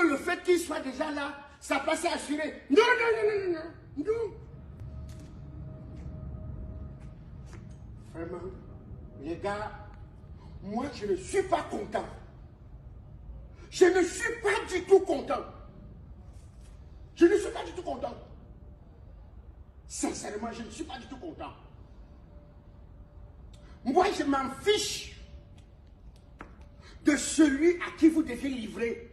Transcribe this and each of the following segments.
le fait qu'il soit déjà là, sa place est assurée. Non, non, non, non, non, non. Vraiment, les gars, moi je ne suis pas content. Je ne suis pas du tout content. Je ne suis pas du tout content. Sincèrement, je ne suis pas du tout content. Moi, je m'en fiche de celui à qui vous devez livrer.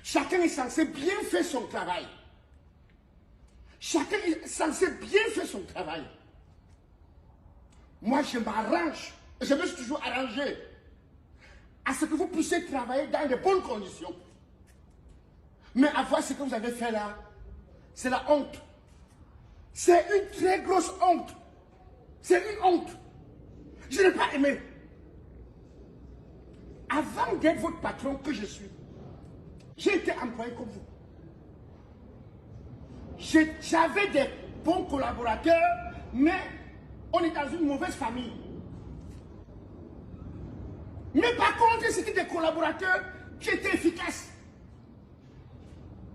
Chacun est censé bien faire son travail. Chacun est censé bien faire son travail. Moi, je m'arrange, je me suis toujours arrangé à ce que vous puissiez travailler dans de bonnes conditions. Mais à voir ce que vous avez fait là, c'est la honte. C'est une très grosse honte. C'est une honte. Je n'ai pas aimé. Avant d'être votre patron que je suis, j'ai été employé comme vous. J'avais des bons collaborateurs, mais on est dans une mauvaise famille. Mais par contre, c'était des collaborateurs qui étaient efficaces.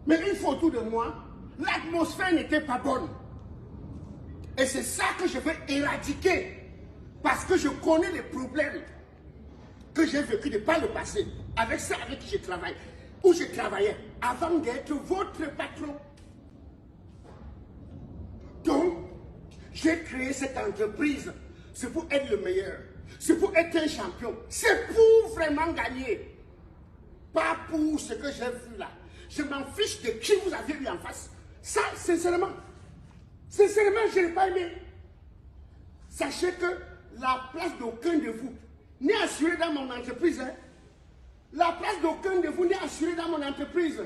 Mais une fois autour de moi, l'atmosphère n'était pas bonne. Et c'est ça que je veux éradiquer. Parce que je connais les problèmes que j'ai vécu de par le passé. Avec ceux avec qui je travaille. Où je travaillais avant d'être votre patron. Donc, j'ai créé cette entreprise. C'est pour être le meilleur. C'est pour être un champion. C'est pour vraiment gagner. Pas pour ce que j'ai vu là. Je m'en fiche de qui vous avez eu en face. Ça, sincèrement, je n'ai pas aimé. Sachez que la place d'aucun de vous n'est assurée dans mon entreprise. Hein. La place d'aucun de vous n'est assurée dans mon entreprise.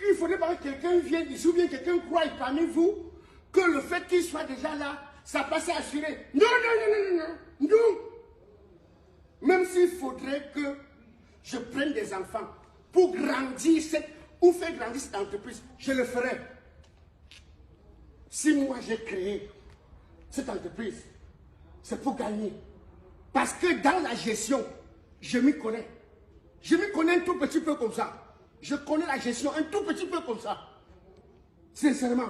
Il faudrait pas que quelqu'un vienne ici ou bien quelqu'un croie parmi vous que le fait qu'il soit déjà là, sa place est assurée. Non, non, non, non, non, non. Même s'il faudrait que je prenne des enfants pour grandir ou faire grandir cette entreprise, je le ferai. Si moi j'ai créé cette entreprise, c'est pour gagner. Parce que dans la gestion, je m'y connais. Je m'y connais un tout petit peu comme ça. Je connais la gestion un tout petit peu comme ça. Sincèrement.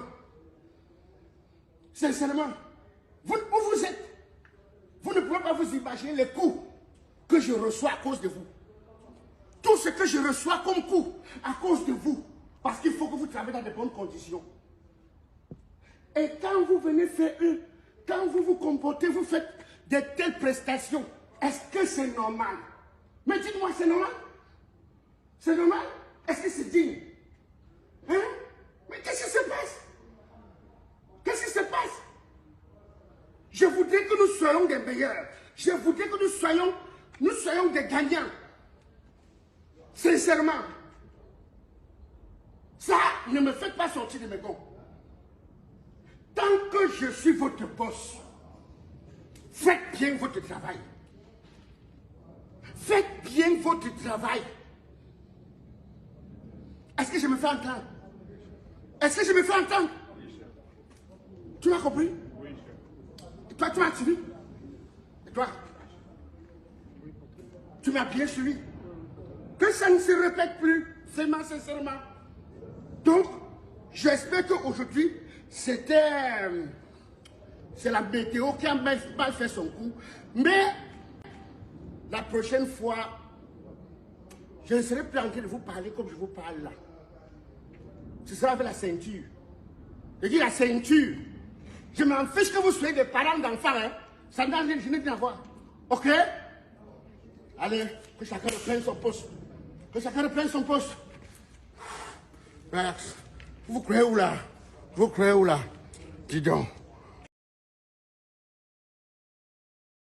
Sincèrement. Où vous êtes, vous ne pouvez pas vous imaginer les coups que je reçois à cause de vous. Tout ce que je reçois comme coup à cause de vous. Parce qu'il faut que vous travaillez dans de bonnes conditions. Et quand vous venez faire quand vous vous comportez, vous faites de telles prestations, est-ce que c'est normal? Mais dites-moi, c'est normal? C'est normal? Est-ce que c'est digne? Hein? Mais qu'est-ce qui se passe? Qu'est-ce qui se passe? Je voudrais que nous soyons des meilleurs. Je voudrais que nous soyons des gagnants. Sincèrement. Ça, ne me faites pas sortir de mes gonds. Tant que je suis votre boss, faites bien votre travail. Faites bien votre travail. Est-ce que je me fais entendre? Est-ce que je me fais entendre? Tu m'as compris? Oui, chef. Et toi, tu m'as suivi? Et toi? Tu m'as bien suivi? Que ça ne se répète plus, vraiment, sincèrement. Donc, j'espère qu'aujourd'hui, c'est la météo qui a mal fait son coup. Mais, la prochaine fois, je ne serai plus en train de vous parler comme je vous parle là. Ce sera avec la ceinture. Je dis la ceinture. Je m'en fiche que vous soyez des parents d'enfants. Hein. Ça n'a rien à voir. Ok? Allez, que chacun reprenne son poste. Que chacun reprenne son poste. Vous croyez où là? Vous croyez où là? Dis donc.